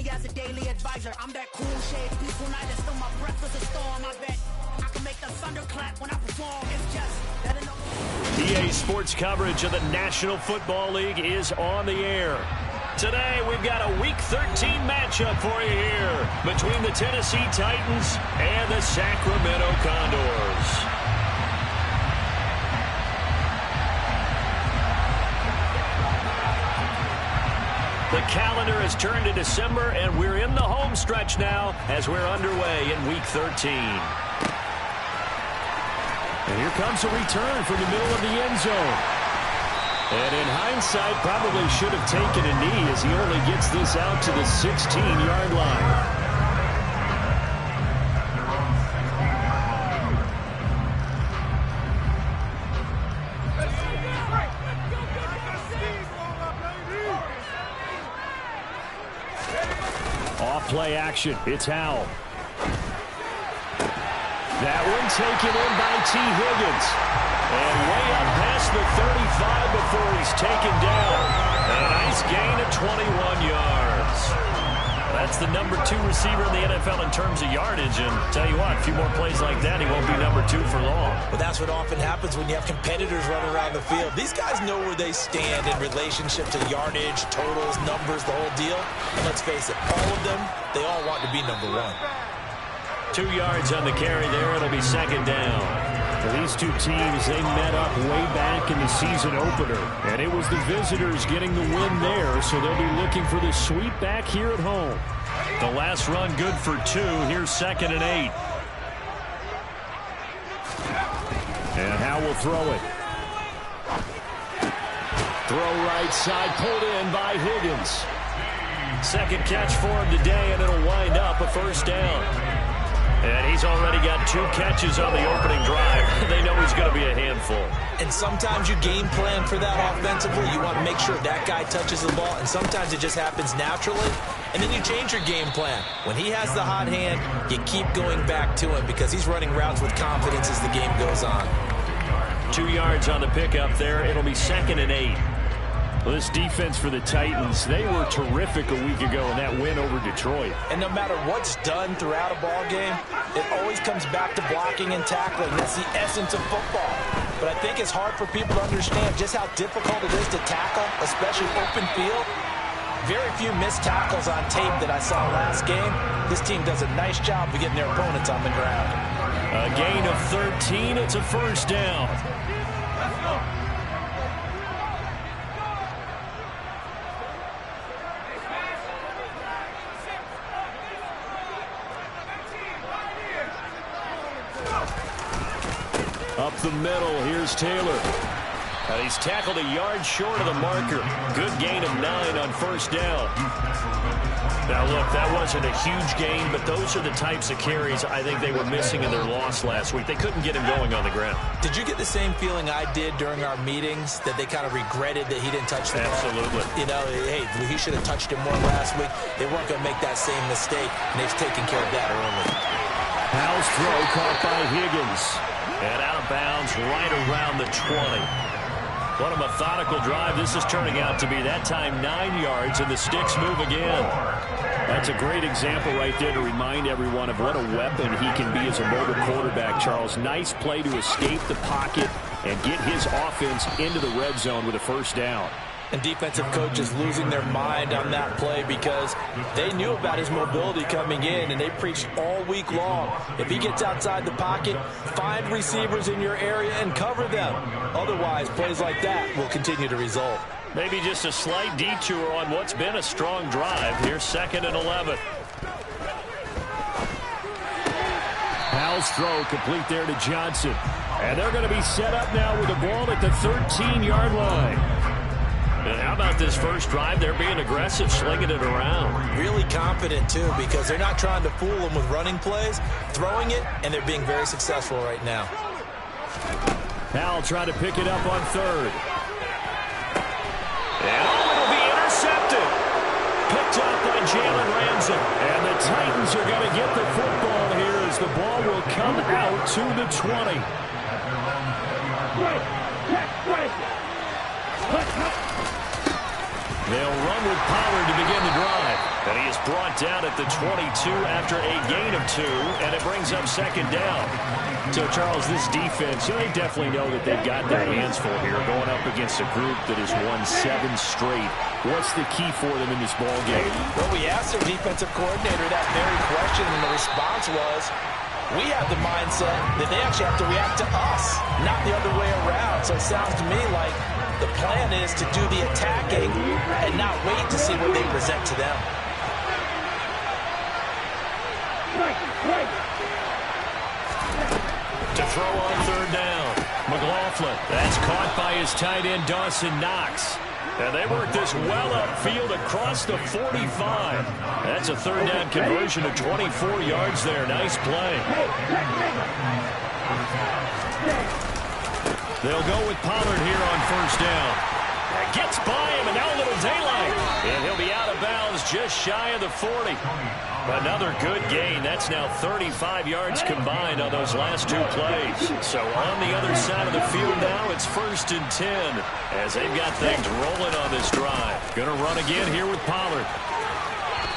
me as a daily advisor. I'm that cool shade, peaceful night, and still my breath is a storm. I bet I can make the thunder clap when I perform. It's just that EA Sports coverage of the National Football League is on the air. Today, we've got a Week 13 matchup for you here between the Tennessee Titans and the Sacramento Condors. The calendar has turned to December, and we're in the home stretch now as we're underway in Week 13. And here comes a return from the middle of the end zone. And in hindsight, probably should have taken a knee as he only gets this out to the 16-yard line. Off-play action. It's Howell. That one taken in by T. Higgins. And way up past the 35 before he's taken down. A nice gain of 21 yards. That's the number 2 receiver in the NFL in terms of yardage. And tell you what, a few more plays like that, he won't be number 2 for long. Well, that's what often happens when you have competitors running around the field. These guys know where they stand in relationship to yardage, totals, numbers, the whole deal. And let's face it, all of them, they all want to be number 1. 2 yards on the carry there. It'll be second down. For these two teams, they met up way back in the season opener. And it was the visitors getting the win there, so they'll be looking for the sweep back here at home. The last run good for 2. Here's second and 8. And Howe will throw it. Throw right side, pulled in by Higgins. Second catch for him today, and it'll wind up a first down. And he's already got 2 catches on the opening drive. They know he's going to be a handful. And sometimes you game plan for that offensively. You want to make sure that guy touches the ball. And sometimes it just happens naturally. And then you change your game plan. When he has the hot hand, you keep going back to him because he's running routes with confidence as the game goes on. 2 yards on the pickup there. It'll be second and 8. Well, this defense for the Titans, they were terrific a week ago in that win over Detroit. And no matter what's done throughout a ball game, it always comes back to blocking and tackling. That's the essence of football. But I think it's hard for people to understand just how difficult it is to tackle, especially open field. Very few missed tackles on tape that I saw last game. This team does a nice job of getting their opponents on the ground. A gain of 13. It's a first down. Up the middle, here's Taylor. And he's tackled a yard short of the marker. Good gain of 9 on first down. Now, look, that wasn't a huge gain, but those are the types of carries I think they were missing in their loss last week. They couldn't get him going on the ground. Did you get the same feeling I did during our meetings, that they kind of regretted that he didn't touch the ball? Absolutely. You know, hey, he should have touched him more last week. They weren't going to make that same mistake, and they've taken care of that early. Howell's throw caught by Higgins. And out of bounds right around the 20. What a methodical drive this is turning out to be. That time 9 yards, and the sticks move again. That's a great example right there to remind everyone of what a weapon he can be as a mobile quarterback, Charles. Nice play to escape the pocket and get his offense into the red zone with a first down. And defensive coaches losing their mind on that play because they knew about his mobility coming in, and they preached all week long. If he gets outside the pocket, find receivers in your area and cover them. Otherwise, plays like that will continue to result. Maybe just a slight detour on what's been a strong drive. Here's second and 11. Howell's throw complete there to Johnson. And they're going to be set up now with the ball at the 13-yard line. And how about this first drive? They're being aggressive, slinging it around. Really confident, too, because they're not trying to fool them with running plays, throwing it, and they're being very successful right now. Howell trying to pick it up on third. And it'll be intercepted. Picked up by Jalen Ramsey. And the Titans are going to get the football here as the ball will come out to the 20. They'll run with Pollard to begin the drive. And he is brought down at the 22 after a gain of 2, and it brings up second down. So, Charles, this defense, they definitely know that they've got their hands full here, going up against a group that has won 7 straight. What's the key for them in this ball game? Well, we asked their defensive coordinator that very question, and the response was, we have the mindset that they actually have to react to us, not the other way around. So it sounds to me like the plan is to do the attacking and not wait to see what they present to them. To throw on third down, McLaughlin. That's caught by his tight end, Dawson Knox. And they work this well upfield across the 45. That's a third down conversion of 24 yards there. Nice play. They'll go with Pollard here on first down. Gets by him, and now a little daylight. And he'll be out of bounds just shy of the 40. Another good gain. That's now 35 yards combined on those last 2 plays. So on the other side of the field now, it's 1st and 10 as they've got things rolling on this drive. Going to run again here with Pollard.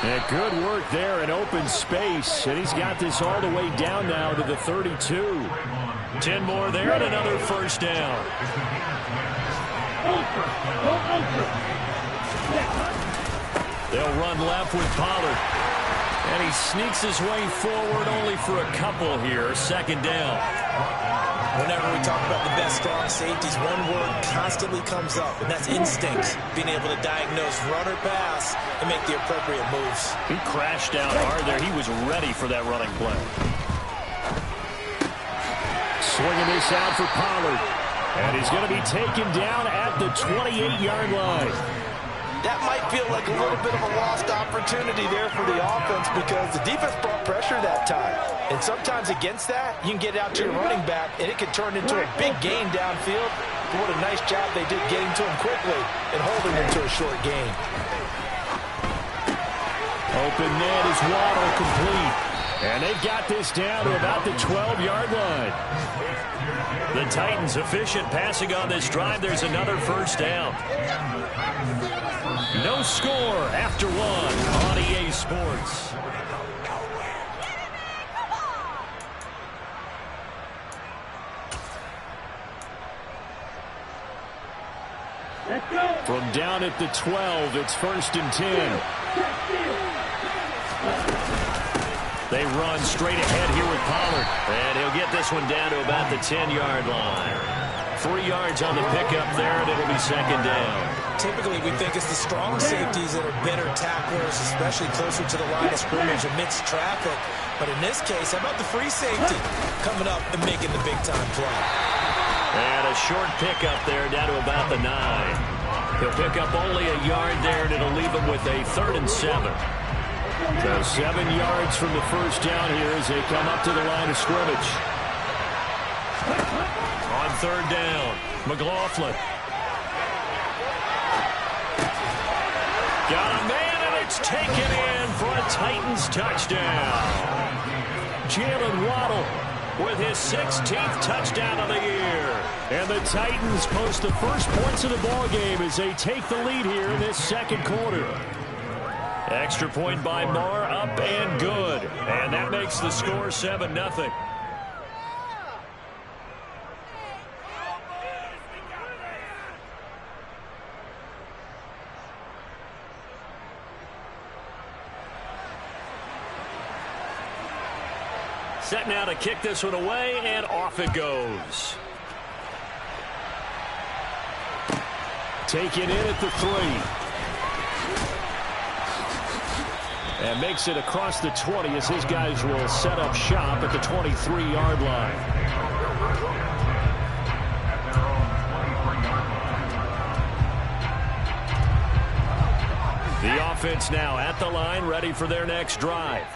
And good work there in open space. And he's got this all the way down now to the 32. 10 more there and another first down. They'll run left with Pollard. And he sneaks his way forward only for a couple here. Second down. Whenever we talk about the best strong safeties, one word constantly comes up, and that's instinct. Being able to diagnose run or pass and make the appropriate moves. He crashed down hard there. He was ready for that running play. Swinging this out for Pollard. And he's going to be taken down at the 28-yard line. That might feel like a little bit of a lost opportunity there for the offense because the defense brought pressure that time. And sometimes against that, you can get out to your running back, and it can turn into a big gain downfield. But what a nice job they did getting to him quickly and holding him to a short gain. Open net is Waddle complete. And they've got this down to about the 12-yard line. The Titans efficient passing on this drive. There's another first down. No score after 1 on EA Sports. From down at the 12, it's 1st and 10. They run straight ahead here with Pollard. And he'll get this one down to about the 10-yard line. 3 yards on the pickup there, and it'll be second down. Typically, we think it's the strong safeties that are better tacklers, especially closer to the line of scrimmage amidst traffic. But in this case, how about the free safety coming up and making the big-time play? And a short pickup there down to about the 9. He'll pick up only a yard there, and it'll leave him with a 3rd and 7. So 7 yards from the first down here as they come up to the line of scrimmage. On third down, McLaughlin. Got a man, and it's taken in for a Titans touchdown. Jalen Waddle with his 16th touchdown of the year. And the Titans post the first points of the ball game as they take the lead here in this second quarter. Extra point by Marr, up and good. And that makes the score 7-0. Set now to kick this one away, and off it goes. Taken in at the 3. And makes it across the 20 as his guys will set up shop at the 23-yard line. The offense now at the line, ready for their next drive.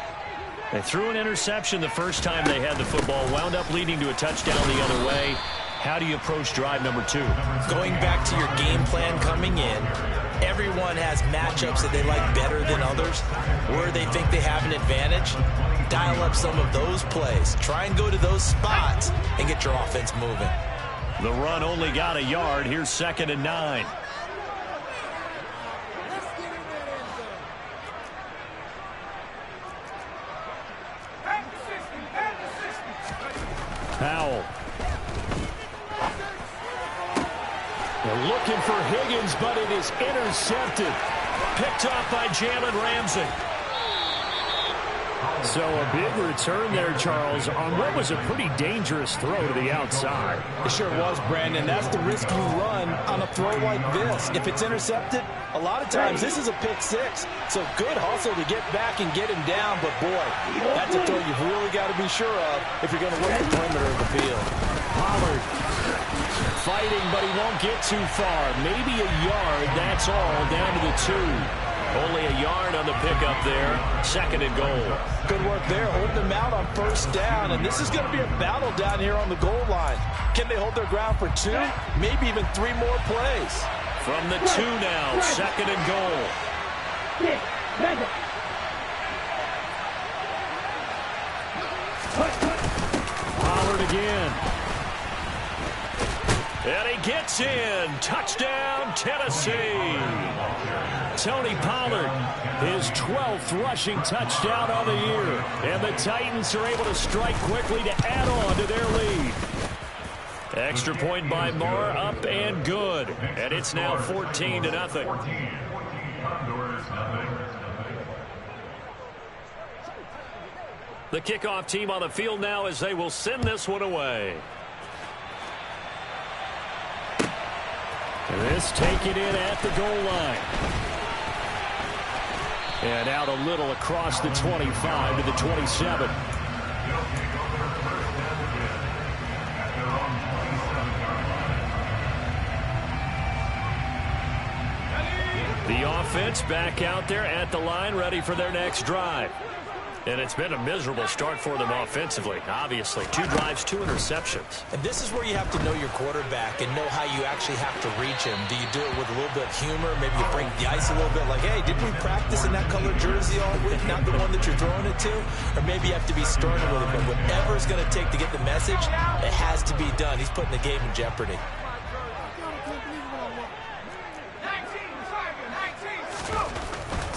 They threw an interception the first time they had the football, wound up leading to a touchdown the other way. How do you approach drive number 2? Going back to your game plan coming in, everyone has matchups that they like better than others, where they think they have an advantage. Dial up some of those plays. Try and go to those spots and get your offense moving. The run only got a yard. Here's 2nd and 9. for Higgins, but it is intercepted. Picked off by Jalen Ramsey. So a big return there, Charles, on what was a pretty dangerous throw to the outside. It sure was, Brandon. That's the risk you run on a throw like this. If it's intercepted, a lot of times this is a pick six. So good hustle to get back and get him down. But, boy, that's a throw you've really got to be sure of if you're going to work the perimeter of the field. Pollard fighting, but he won't get too far. Maybe a yard, that's all, down to the 2. Only a yard on the pickup there. 2nd and goal. Good work there, holding them out on 1st down. And this is going to be a battle down here on the goal line. Can they hold their ground for 2? Maybe even 3 more plays. From the 2 now, 2nd and goal. Pollard again. And he gets in. Touchdown, Tennessee. Tony Pollard, his 12th rushing touchdown on the year. And the Titans are able to strike quickly to add on to their lead. Extra point by Moore, up and good. And it's now 14-0. The kickoff team on the field now as they will send this one away. This taken in at the goal line. And out a little across the 25 to the 27. The offense back out there at the line, ready for their next drive. And it's been a miserable start for them offensively, obviously. 2 drives, 2 interceptions. And this is where you have to know your quarterback and know how you actually have to reach him. Do you do it with a little bit of humor? Maybe you break the ice a little bit like, hey, didn't we practice in that color jersey all week? Not the one that you're throwing it to? Or maybe you have to be sterner with it. But whatever it's going to take to get the message, it has to be done. He's putting the game in jeopardy.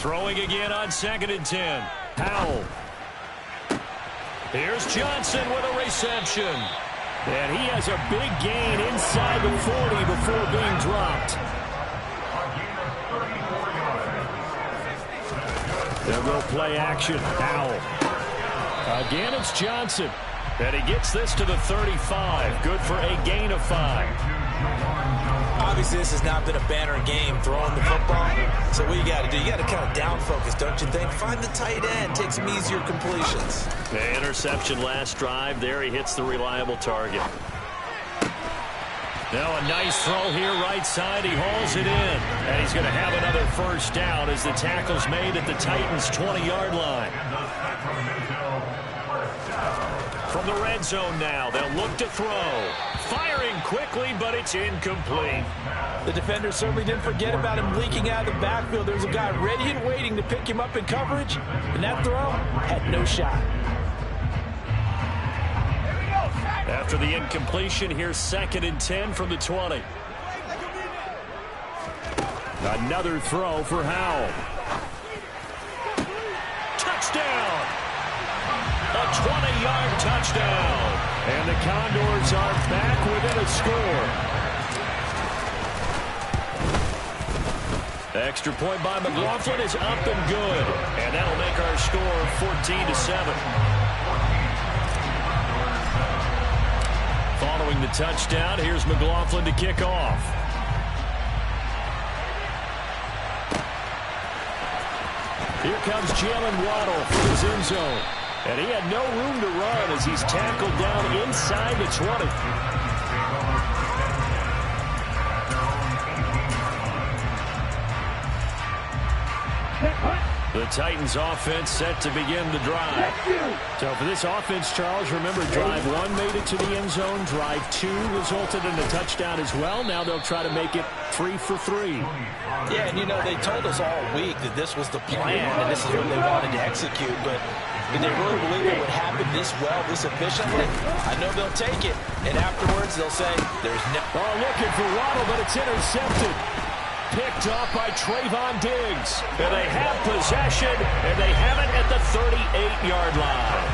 Throwing again on 2nd and 10. Powell. Here's Johnson with a reception. And he has a big gain inside the 40 before being dropped. They'll go play action. Powell. Again, it's Johnson. And he gets this to the 35. Good for a gain of 5. Obviously, this has not been a banner game throwing the football. So what you got to do, you got to kind of down focus, don't you think? Find the tight end, take some easier completions. The interception last drive. There he hits the reliable target. Now a nice throw here right side. He hauls it in. And he's going to have another 1st down as the tackle's made at the Titans' 20-yard line. From the red zone now, they'll look to throw. Firing quickly, but it's incomplete. The defender certainly didn't forget about him leaking out of the backfield. There's a guy ready and waiting to pick him up in coverage, and that throw had no shot. After the incompletion, here's 2nd and 10 from the 20. Another throw for Howell. Touchdown! A 20-yard touchdown. And the Condors are back within a score. The extra point by McLaughlin is up and good. And that'll make our score 14-7. Following the touchdown, here's McLaughlin to kick off. Here comes Jalen Waddle for his end zone. And he had no room to run as he's tackled down inside the 20. The Titans offense set to begin the drive. So for this offense, Charles, remember drive 1 made it to the end zone. Drive 2 resulted in a touchdown as well. Now they'll try to make it 3 for 3. Yeah, and you know, they told us all week that this was the plan and this is what they wanted to execute. But did they really believe it would happen this well, this efficiently? I know they'll take it. And afterwards, they'll say, there's no... Oh, looking for Waddle, but it's intercepted. Picked off by Trayvon Diggs. And they have possession, and they have it at the 38-yard line.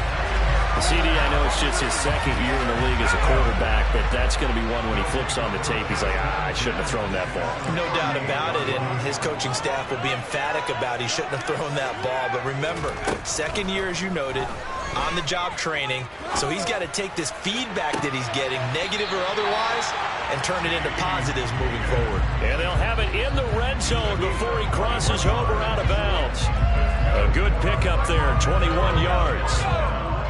CD, I know it's just his second year in the league as a quarterback, but that's going to be one when he flips on the tape. He's like, I shouldn't have thrown that ball. No doubt about it, and his coaching staff will be emphatic about he shouldn't have thrown that ball. But remember, second year, as you noted, on-the-job training, so he's got to take this feedback that he's getting, negative or otherwise, and turn it into positives moving forward. And they'll have it in the red zone before he crosses over out of bounds. A good pickup there, 21 yards.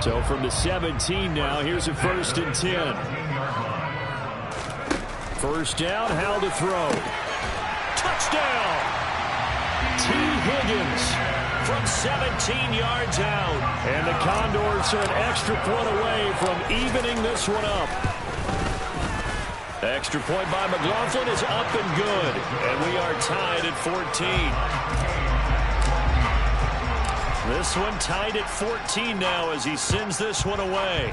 So from the 17 now, here's a 1st and 10. First down, Howell to throw. Touchdown! T. Higgins from 17 yards out. And the Condors are an extra point away from evening this one up. The extra point by McLaughlin is up and good. And we are tied at 14. This one tied at 14 now as he sends this one away.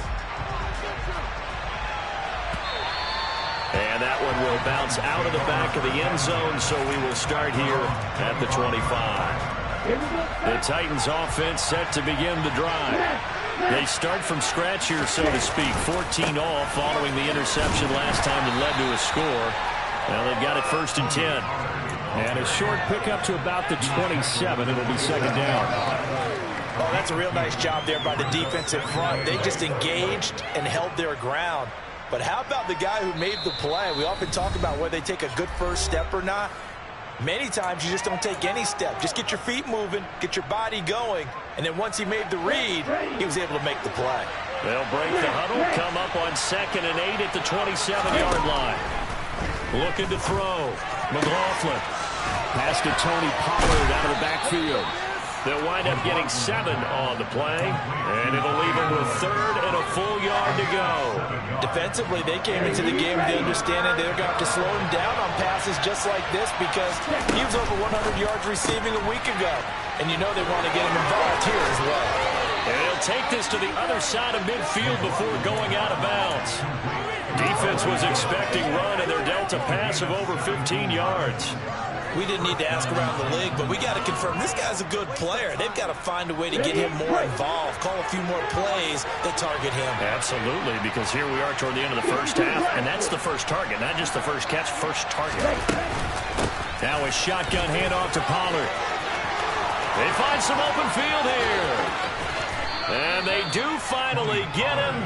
And that one will bounce out of the back of the end zone, so we will start here at the 25. The Titans offense set to begin the drive. They start from scratch here, so to speak. 14 all following the interception last time that led to a score. Now they've got it 1st and 10. And a short pickup to about the 27. It'll be 2nd down. Oh, that's a real nice job there by the defensive front. They just engaged and held their ground. But how about the guy who made the play? We often talk about whether they take a good first step or not. Many times you just don't take any step. Just get your feet moving, get your body going, and then once he made the read, he was able to make the play. They'll break the huddle, come up on 2nd and 8 at the 27-yard line. Looking to throw. McLaughlin. Pass to Tony Pollard out of the backfield. They'll wind up getting 7 on the play, and it'll leave them with 3rd and a full yard to go. Defensively, they came into the game with the understanding they're going to have to slow him down on passes just like this because he was over 100 yards receiving a week ago. And you know they want to get him involved here as well. And he'll take this to the other side of midfield before going out of bounds. Defense was expecting run, and they're dealt a pass of over 15 yards. We didn't need to ask around the league, but we got to confirm this guy's a good player. They've got to find a way to get him more involved, call a few more plays that target him. Absolutely, because here we are toward the end of the first half, and that's the first target, not just the first catch, first target. Now a shotgun handoff to Pollard. They find some open field here. And they do finally get him,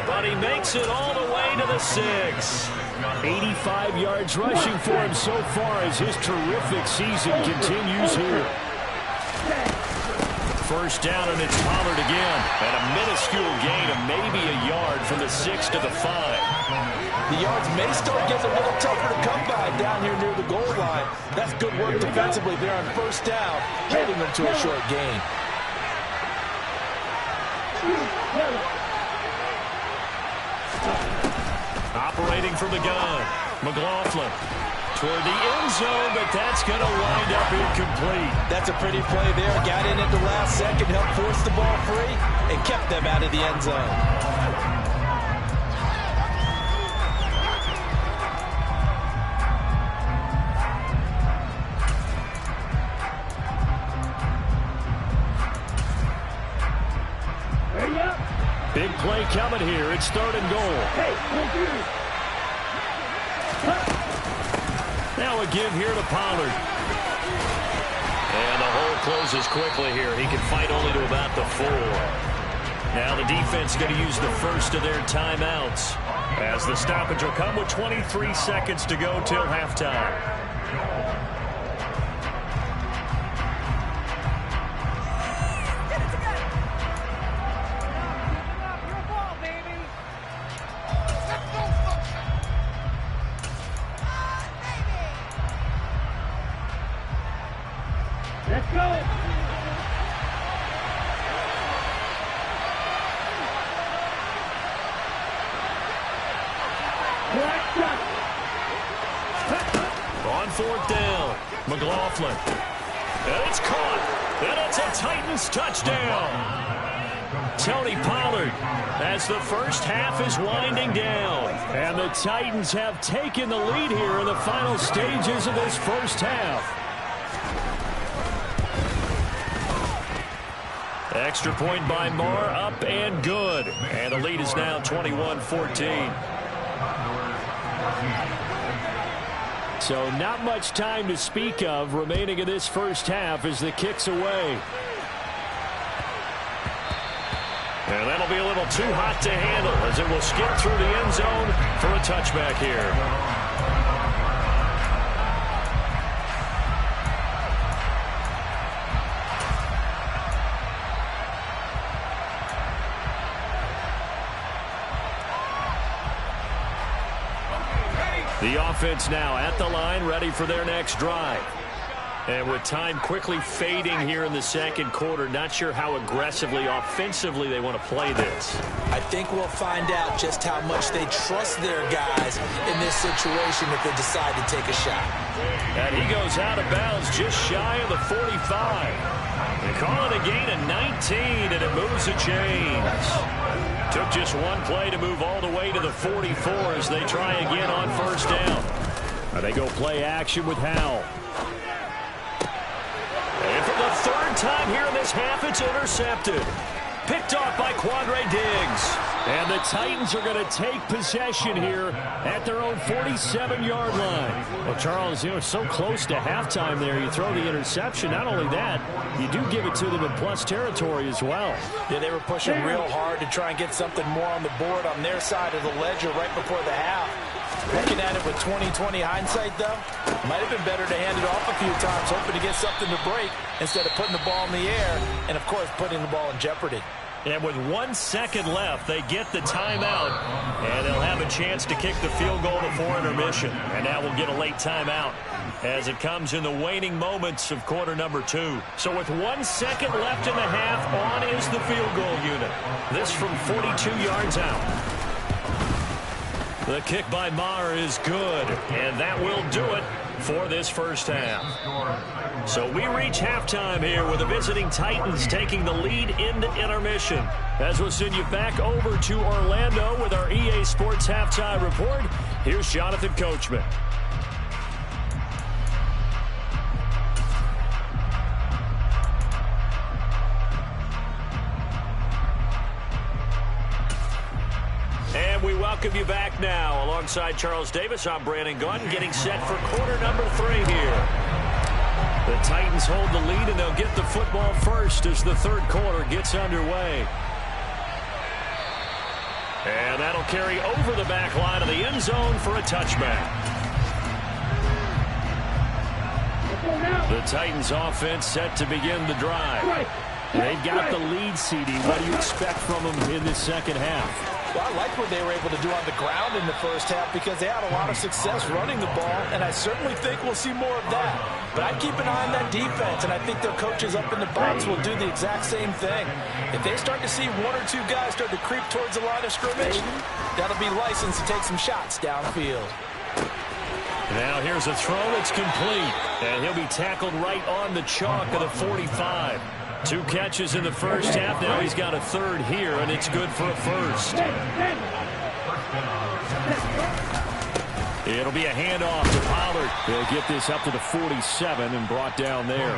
but he makes it all the way to the 6. 85 yards rushing for him so far as his terrific season continues here. First down, and it's Pollard again. And a minuscule gain of maybe a yard from the 6 to the 5. The yards may start getting a little tougher to come by down here near the goal line. That's good work defensively there on first down, holding them to a short gain. Operating from the gun, McLaughlin toward the end zone, but that's going to wind up incomplete. That's a pretty play there. Got in at the last second, helped force the ball free, and kept them out of the end zone. Big play coming here. It's 3rd and goal. Now a give here to Pollard. And the hole closes quickly here. He can fight only to about the 4. Now the defense going to use the first of their timeouts as the stoppage will come with 23 seconds to go till halftime. On 4th down, McLaughlin. And it's caught. And it's a Titans touchdown. Tony Pollard as the first half is winding down. And the Titans have taken the lead here in the final stages of this first half. Extra point by Marr, up and good. And the lead is now 21-14. So not much time to speak of remaining in this first half as the kick's away. And that'll be a little too hot to handle as it will skip through the end zone for a touchback here. The offense now at the line, ready for their next drive. And with time quickly fading here in the second quarter, not sure how aggressively, offensively they want to play this. I think we'll find out just how much they trust their guys in this situation if they decide to take a shot. And he goes out of bounds just shy of the 45. They call it a gain of 19, and it moves the chains. Took just one play to move all the way to the 44 as they try again on first down. And they go play action with Howell. And for the third time here in this half, it's intercepted. Picked off by Quandre Diggs. And the Titans are going to take possession here at their own 47-yard line. Well, Charles, you know, so close to halftime there. You throw the interception. Not only that, you do give it to them in plus territory as well. Yeah, they were pushing real hard to try and get something more on the board on their side of the ledger right before the half. Looking at it with 20/20 hindsight, though, might have been better to hand it off a few times, hoping to get something to break instead of putting the ball in the air and, of course, putting the ball in jeopardy. And with 1 second left, they get the timeout, and they'll have a chance to kick the field goal before intermission. And now we'll get a late timeout as it comes in the waning moments of quarter number 2. So with 1 second left in the half, on is the field goal unit. This from 42 yards out. The kick by Marr is good, and that will do it for this first half. So we reach halftime here with the visiting Titans taking the lead into intermission. As we'll send you back over to Orlando with our EA Sports Halftime Report, here's Jonathan Coachman. And we welcome you back now. Alongside Charles Davis, I'm Brandon Gunn, getting set for quarter number 3 here. The Titans hold the lead, and they'll get the football first as the third quarter gets underway. And that'll carry over the back line of the end zone for a touchback. The Titans offense set to begin the drive. They've got the lead, CD. What do you expect from them in this second half? Well, I like what they were able to do on the ground in the first half because they had a lot of success running the ball, and I certainly think we'll see more of that. But I'd keep an eye on that defense, and I think their coaches up in the box will do the exact same thing. If they start to see 1 or 2 guys start to creep towards the line of scrimmage, that'll be licensed to take some shots downfield. Now here's a throw that's complete, and he'll be tackled right on the chalk of the 45. 2 catches in the first half. Now he's got a third here, and it's good for a first. It'll be a handoff to Pollard. He'll get this up to the 47 and brought down there.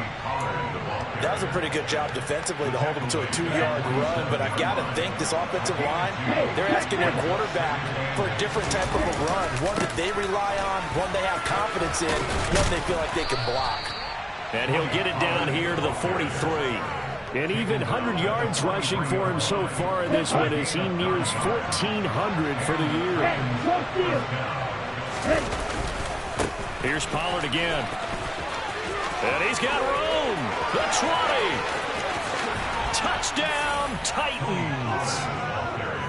That was a pretty good job defensively to hold him to a 2-yard run, but I've got to think this offensive line, they're asking their quarterback for a different type of a run, one that they rely on, one they have confidence in, one they feel like they can block. And he'll get it down here to the 43. And even 100 yards rushing for him so far in this one as he nears 1,400 for the year. Here's Pollard again. And he's got room. The 20. Touchdown, Titans.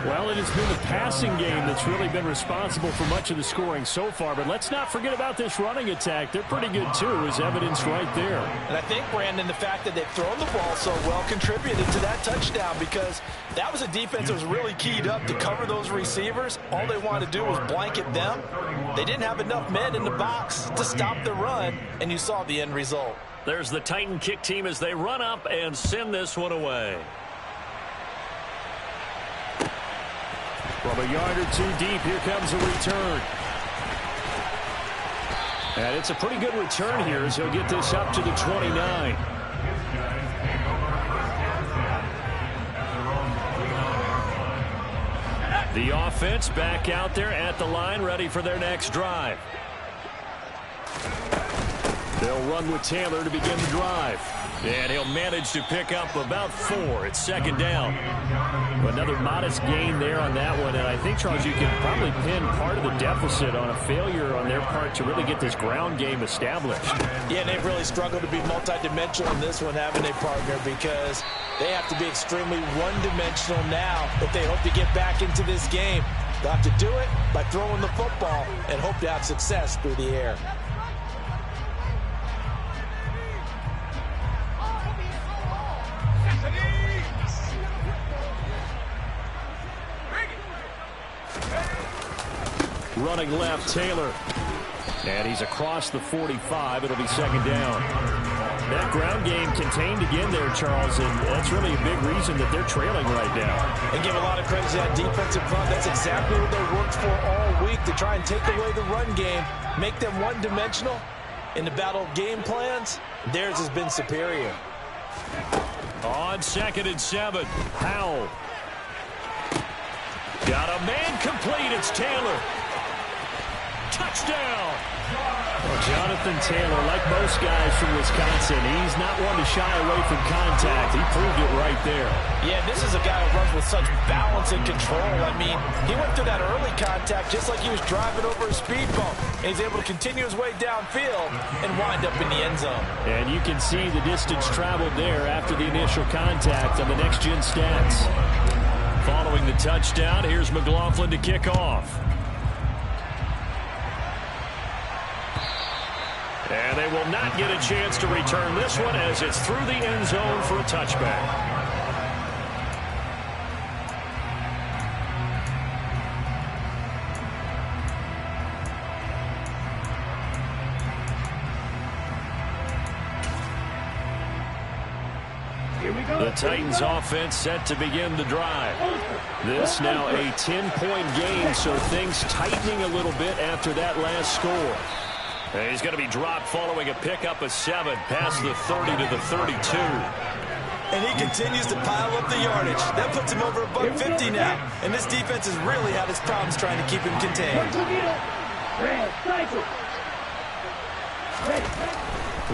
Well, it has been the passing game that's really been responsible for much of the scoring so far. But let's not forget about this running attack. They're pretty good, too, as evidenced right there. And I think, Brandon, the fact that they've thrown the ball so well contributed to that touchdown because that was a defense that was really keyed up to cover those receivers. All they wanted to do was blanket them. They didn't have enough men in the box to stop the run, and you saw the end result. There's the Titan kick team as they run up and send this one away. From a yard or 2 deep, here comes a return. And it's a pretty good return here as he'll get this up to the 29. The offense back out there at the line, ready for their next drive. They'll run with Taylor to begin the drive. And he'll manage to pick up about 4. It's second down. Another modest gain there on that one. And I think, Charles, you can probably pin part of the deficit on a failure on their part to really get this ground game established. Yeah, they've really struggled to be multidimensional in this one, haven't they, partner? Because they have to be extremely one-dimensional now if they hope to get back into this game. They'll have to do it by throwing the football and hope to have success through the air. Running left, Taylor. And he's across the 45. It'll be second down. That ground game contained again there, Charles, and that's really a big reason that they're trailing right now. And give a lot of credit to that defensive front. That's exactly what they worked for all week, to try and take away the run game, make them one-dimensional. In the battle of game plans, theirs has been superior. On 2nd and 7, Howell. Got a man complete. It's Taylor. Touchdown! Well, Jonathan Taylor, like most guys from Wisconsin, he's not one to shy away from contact. He proved it right there. Yeah, this is a guy who runs with such balance and control. I mean, he went through that early contact just like he was driving over a speed bump. And he's able to continue his way downfield and wind up in the end zone. And you can see the distance traveled there after the initial contact on the next-gen stats. Following the touchdown, here's McLaughlin to kick off. And they will not get a chance to return this one as it's through the end zone for a touchback. The Titans offense set to begin the drive. This now a 10-point game, so things tightening a little bit after that last score. And he's going to be dropped following a pickup of 7 past the 30 to the 32. And he continues to pile up the yardage. That puts him over $150 now. And this defense has really had its problems trying to keep him contained.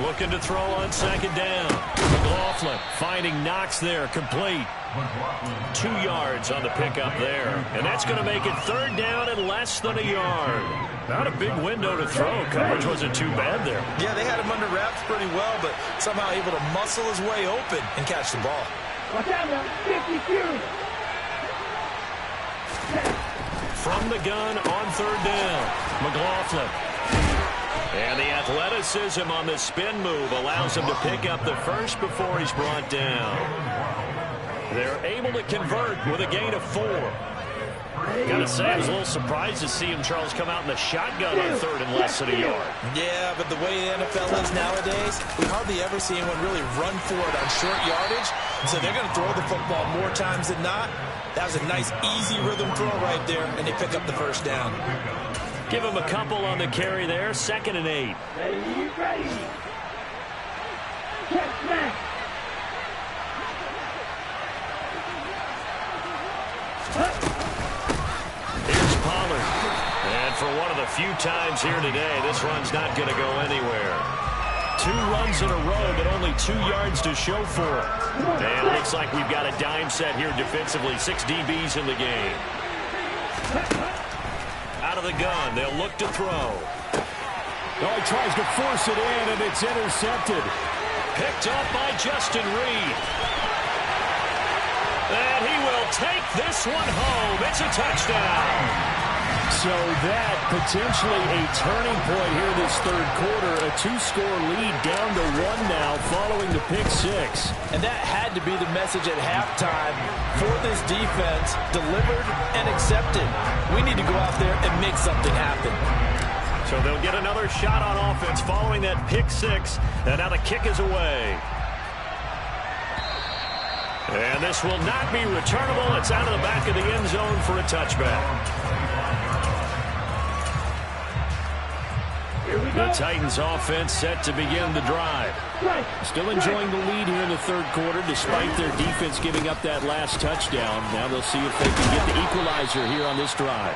Looking to throw on 2nd down. McLaughlin finding Knox there, complete. 2 yards on the pickup there. And that's going to make it 3rd down and less than a yard. Not a big window to throw. Coverage wasn't too bad there. Yeah, they had him under wraps pretty well, but somehow able to muscle his way open and catch the ball. From the gun on 3rd down, McLaughlin. And the athleticism on the spin move allows him to pick up the first before he's brought down. They're able to convert with a gain of 4. Gotta say, I was a little surprised to see him, Charles, come out in the shotgun on 3rd and less than a yard. Yeah, but the way the NFL is nowadays, we hardly ever see anyone really run for it on short yardage. So they're going to throw the football more times than not. That was a nice, easy rhythm throw right there, and they pick up the first down. Give him a couple on the carry there, 2nd and 8. Ready. Check back. Here's Pollard. And for one of the few times here today, this run's not going to go anywhere. 2 runs in a row, but only 2 yards to show for it. And it looks like we've got a dime set here defensively. 6 DBs in the game. Out of the gun, they'll look to throw. Oh, he tries to force it in, and it's intercepted. Picked up by Justin Reed. And he will take this one home. It's a touchdown. So that potentially a turning point here this 3rd quarter. A 2-score lead down to 1 now following the pick 6. And that had to be the message at halftime for this defense. Delivered and accepted. We need to go out there and make something happen. So they'll get another shot on offense following that pick 6. And now the kick is away. And this will not be returnable. It's out of the back of the end zone for a touchback. Here we The Titans offense set to begin the drive. Still enjoying the lead here in the third quarter despite their defense giving up that last touchdown. Now they'll see if they can get the equalizer here on this drive.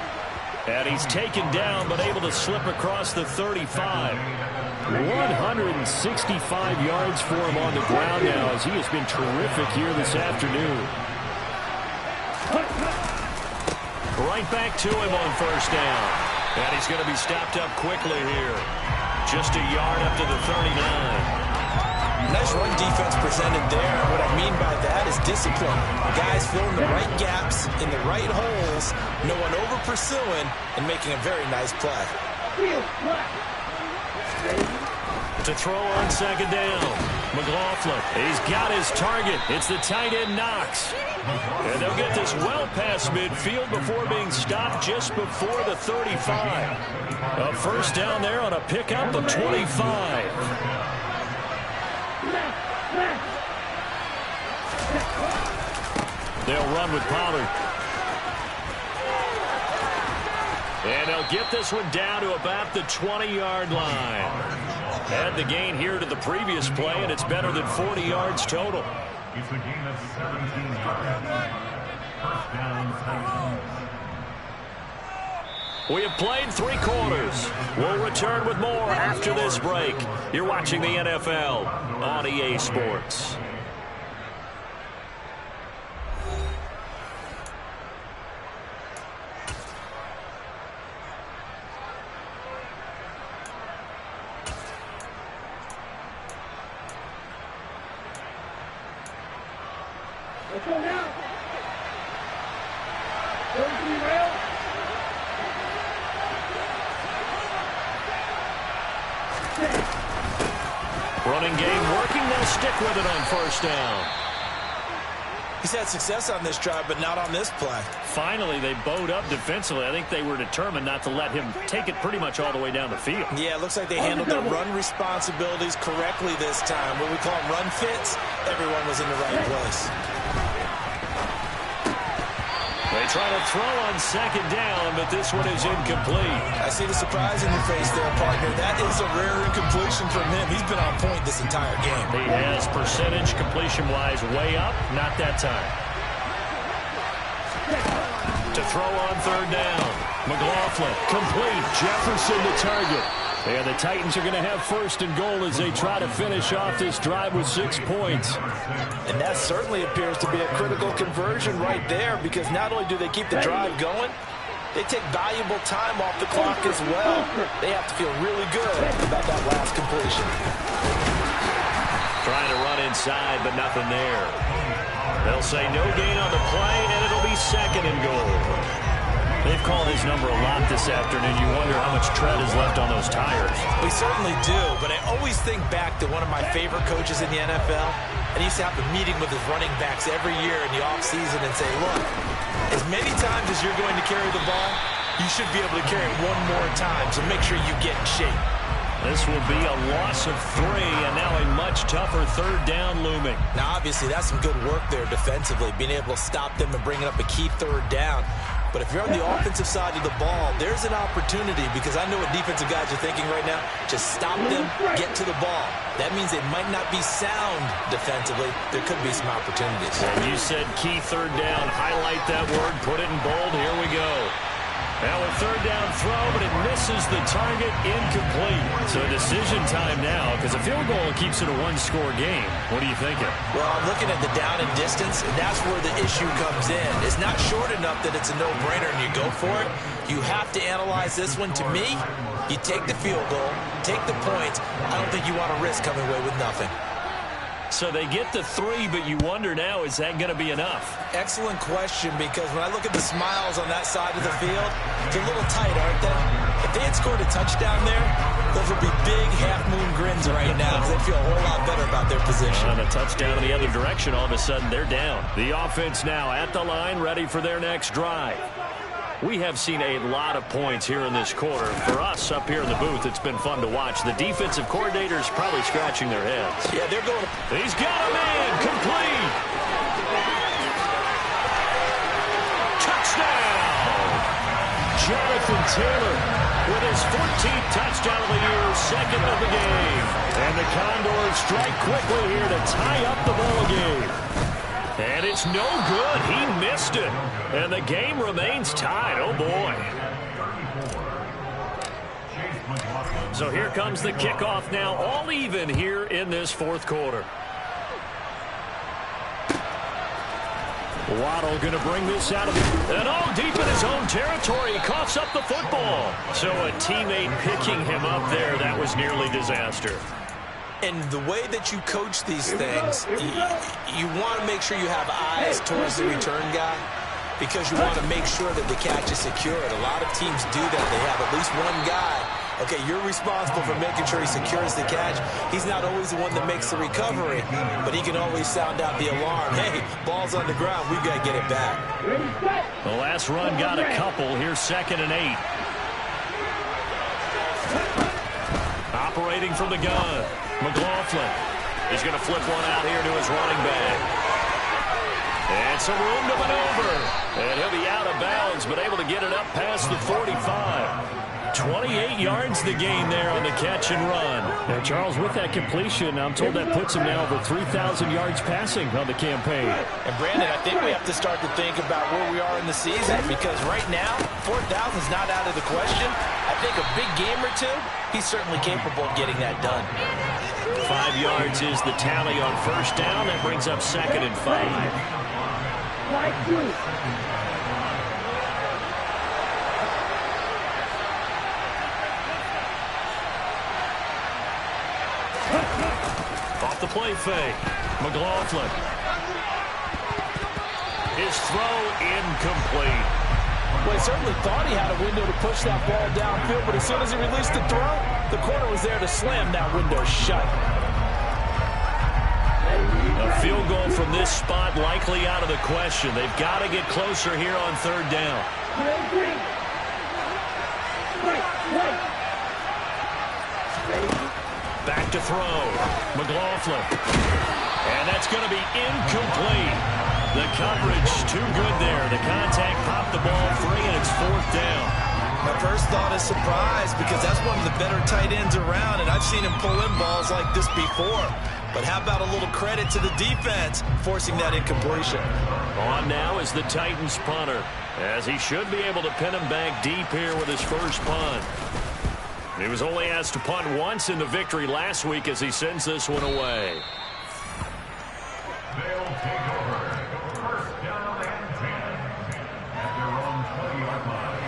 And he's taken down but able to slip across the 35. 165 yards for him on the ground now as he has been terrific here this afternoon. Right back to him on first down. And he's going to be stopped up quickly here. Just a yard up to the 39. Nice run defense presented there. What I mean by that is discipline. Guys filling the right gaps in the right holes, no one over pursuing, and making a very nice play. To throw on second down, McLaughlin. He's got his target. It's the tight end Knox. And they'll get this well past midfield before being stopped just before the 35. A first down there on a pickup of 25. They'll run with Pollard. And they'll get this one down to about the 20-yard line. Add the gain here to the previous play, and it's better than 40 yards total. It's a gain of 17 yards. First down, Titans. We have played 3 quarters. We'll return with more after this break. You're watching the NFL on EA Sports. Let's go now. Go to the rail. Running game working. They'll stick with it on first down. He's had success on this drive, but not on this play. Finally, they bowed up defensively. I think they were determined not to let him take it pretty much all the way down the field. Yeah, it looks like they handled their run responsibilities correctly this time. What we call them run fits, everyone was in the right place. They try to throw on second down, but this one is incomplete. I see the surprise in your face there, partner. That is a rare incompletion from him. He's been on point this entire game. He has percentage completion-wise way up. Not that time. To throw on third down. McLaughlin complete. Jefferson the target. And the Titans are going to have first and goal as they try to finish off this drive with 6 points. And that certainly appears to be a critical conversion right there, because not only do they keep the drive going, they take valuable time off the clock as well. They have to feel really good about that last completion. Trying to run inside, but nothing there. They'll say no gain on the play, and it'll be second and goal. They've called his number a lot this afternoon. You wonder how much tread is left on those tires. We certainly do, but I always think back to one of my favorite coaches in the NFL, and he used to have a meeting with his running backs every year in the offseason and say, look, as many times as you're going to carry the ball, you should be able to carry it one more time, so make sure you get in shape. This will be a loss of 3, and now a much tougher third down looming. Now, obviously, that's some good work there defensively, being able to stop them and bringing up a key third down. But if you're on the offensive side of the ball, there's an opportunity, because I know what defensive guys are thinking right now. Just stop them, get to the ball. That means they might not be sound defensively. There could be some opportunities. And you said key third down. Highlight that word. Put it in bold. Here we go. Now a third down throw, but it misses the target. Incomplete. So decision time now, because a field goal keeps it a one-score game. What are you thinking? Well, I'm looking at the down and distance, and that's where the issue comes in. It's not short enough that it's a no-brainer and you go for it. You have to analyze this one. To me, you take the field goal, take the points. I don't think you want to risk coming away with nothing. So they get the 3, but you wonder now, is that going to be enough? Excellent question, because when I look at the smiles on that side of the field, they're a little tight, aren't they? If they had scored a touchdown there, those would be big half-moon grins right now, because they feel a whole lot better about their position. On a touchdown in the other direction, all of a sudden they're down. The offense now at the line, ready for their next drive. We have seen a lot of points here in this quarter. For us up here in the booth, it's been fun to watch. The defensive coordinators probably scratching their heads. Yeah, they're going. He's got a man. Complete. Touchdown. Jonathan Taylor. with his 14th touchdown of the year, second of the game. And the Condors strike quickly here to tie up the ball game. And it's no good. He missed it. And the game remains tied. Oh, boy. So here comes the kickoff now, all even here in this fourth quarter. Waddle going to bring this out of the... And all deep in his own territory. He coughs up the football. So a teammate picking him up there, that was nearly disaster. And the way that you coach these things, you want to make sure you have eyes towards the return guy because you want to make sure that the catch is secured. A lot of teams do that. They have at least one guy. Okay, you're responsible for making sure he secures the catch. He's not always the one that makes the recovery, but he can always sound out the alarm. Hey, ball's on the ground. We've got to get it back. The last run got a couple. Here's 2nd and 8. Operating from the gun. McLaughlin. He's going to flip one out here to his running back. And some room to maneuver. And he'll be out of bounds, but able to get it up past the 45. 28 yards the gain there on the catch and run. Now, Charles, with that completion, I'm told that puts him now over 3,000 yards passing on the campaign. And, Brandon, I think we have to start to think about where we are in the season because right now, 4,000 is not out of the question. I think a big game or two, he's certainly capable of getting that done. 5 yards is the tally on first down. That brings up 2nd and 5. Off the play fake. McLaughlin. His throw incomplete. Well, he certainly thought he had a window to push that ball downfield, but as soon as he released the throw, the corner was there to slam that window shut. A field goal from this spot likely out of the question. They've got to get closer here on 3rd down. Back to throw. McLaughlin. And that's going to be incomplete. The coverage too good there. The contact popped the ball free, and it's 4th down. My first thought is surprise because that's one of the better tight ends around, and I've seen him pull in balls like this before. But how about a little credit to the defense forcing that incompletion? On now is the Titans punter, as he should be able to pin him back deep here with his first punt. He was only asked to punt once in the victory last week as he sends this one away. They'll take over. First down and 10 at their own 20-yard line.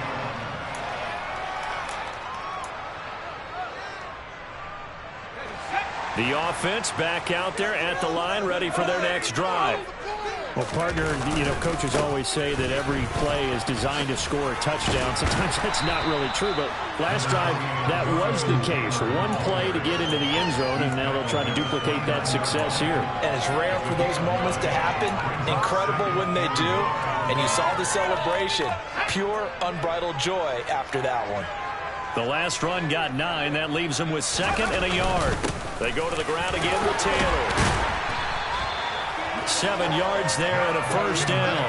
The offense back out there at the line, ready for their next drive. Well, partner, coaches always say that every play is designed to score a touchdown. Sometimes that's not really true, but last drive, that was the case. One play to get into the end zone, and now they'll try to duplicate that success here. And it's rare for those moments to happen. Incredible when they do. And you saw the celebration. Pure, unbridled joy after that one. The last run got 9. That leaves them with 2nd and a yard. They go to the ground again with Taylor. 7 yards there and a first down.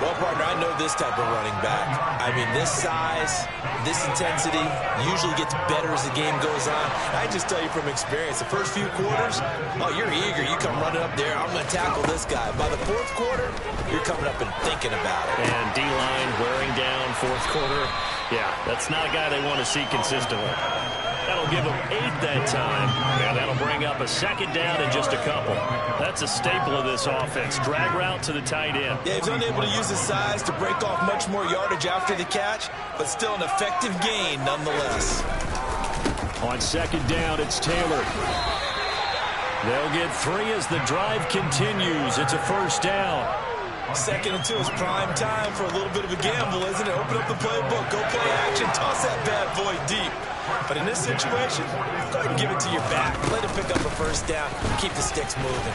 Well, partner, I know this type of running back. I mean, this size, this intensity usually gets better as the game goes on. I just tell you from experience, the first few quarters, oh, you're eager. You come running up there. I'm going to tackle this guy. By the 4th quarter, you're coming up and thinking about it. And D-line wearing down 4th quarter. Yeah, that's not a guy they want to see consistently. That'll give them 8 that time, and that'll bring up a 2nd down in just a couple. That's a staple of this offense. Drag route to the tight end. Yeah, he's unable to use his size to break off much more yardage after the catch, but still an effective gain nonetheless. On 2nd down, it's Taylor. They'll get 3 as the drive continues. It's a first down. 2nd and 2 is prime time for a little bit of a gamble, isn't it? Open up the playbook, go play action, toss that bad boy deep. But in this situation, go ahead and give it to your back. Let him pick up a first down, keep the sticks moving.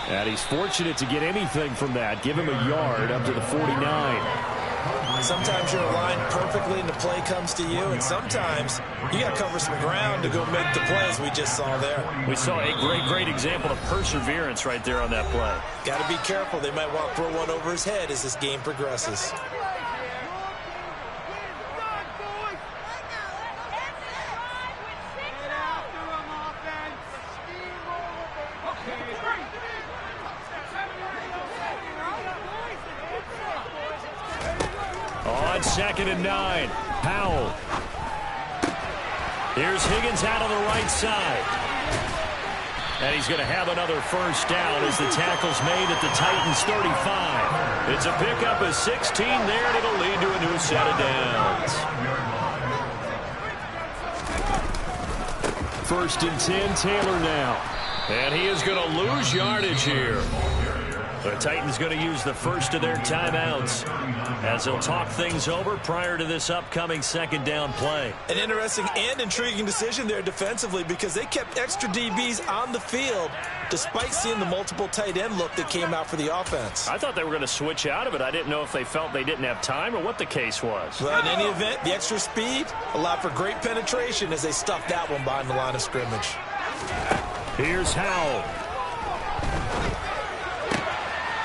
And he's fortunate to get anything from that. Give him a yard up to the 49. Sometimes you're aligned perfectly and the play comes to you, and sometimes you got to cover some ground to go make the plays we just saw there. We saw a great example of perseverance right there on that play. Got to be careful. They might want to throw one over his head as this game progresses. on 2nd and 9. Powell. Here's Higgins out on the right side. And he's going to have another first down as the tackle's made at the Titans' 35. It's a pickup of 16 there, and it'll lead to a new set of downs. 1st and 10, Taylor now. And he is going to lose yardage here. The Titans going to use the first of their timeouts as they'll talk things over prior to this upcoming 2nd down play. An interesting and intriguing decision there defensively because they kept extra DBs on the field despite seeing the multiple tight end look that came out for the offense. I thought they were going to switch out of it. I didn't know if they felt they didn't have time or what the case was. Well, in any event, the extra speed allowed for great penetration as they stuffed that one behind the line of scrimmage. Here's Howell.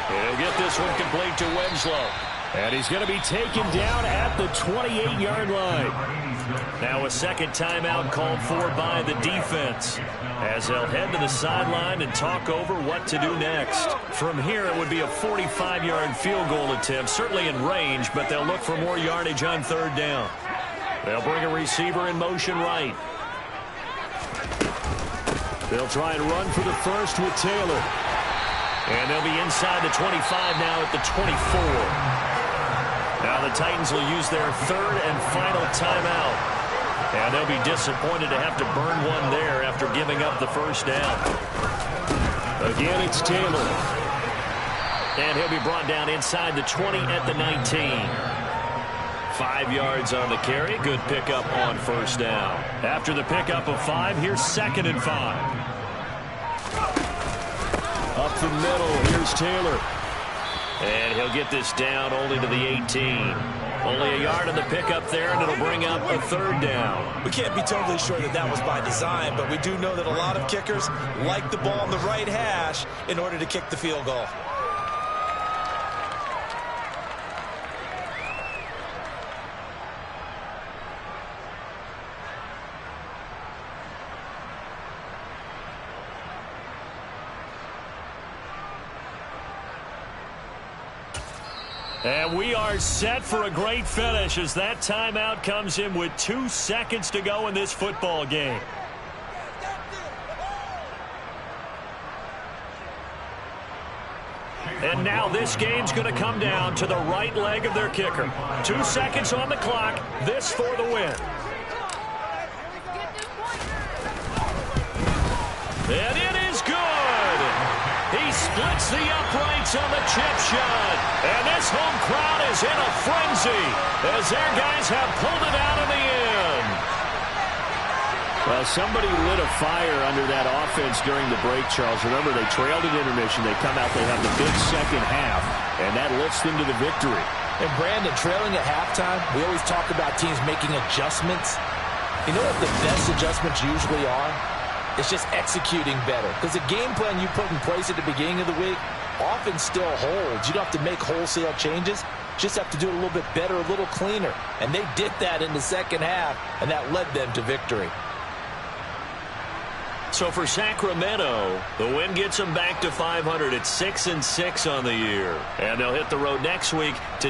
He'll get this one complete to Winslow. And he's going to be taken down at the 28-yard line. Now a second timeout called for by the defense as they'll head to the sideline and talk over what to do next. From here, it would be a 45-yard field goal attempt, certainly in range, but they'll look for more yardage on 3rd down. They'll bring a receiver in motion right. They'll try and run for the first with Taylor. And they'll be inside the 25 now at the 24. Now the Titans will use their 3rd and final timeout. And they'll be disappointed to have to burn one there after giving up the first down. Again, it's Taylor. And he'll be brought down inside the 20 at the 19. 5 yards on the carry. Good pickup on first down. After the pickup of 5, here's 2nd and 5. Up the middle, here's Taylor. And he'll get this down only to the 18. Only a yard on the pickup there, and it'll bring up a 3rd down. We can't be totally sure that that was by design, but we do know that a lot of kickers like the ball on the right hash in order to kick the field goal. And we are set for a great finish as that timeout comes in with 2 seconds to go in this football game. And now this game's going to come down to the right leg of their kicker. 2 seconds on the clock. This for the win. And it is good. He splits the uprights on the chip shot. And this home crowd is in a frenzy as their guys have pulled it out in the end. Well, somebody lit a fire under that offense during the break, Charles. Remember, they trailed at intermission. They come out, they have the big second half, and that lifts them to the victory. And Brandon, trailing at halftime, we always talk about teams making adjustments. You know what the best adjustments usually are? It's just executing better. Because the game plan you put in place at the beginning of the week often still holds. You don't have to make wholesale changes. Just have to do it a little bit better, a little cleaner. And they did that in the second half, and that led them to victory. So for Sacramento, the win gets them back to 500 at 6-6 on the year. And they'll hit the road next week to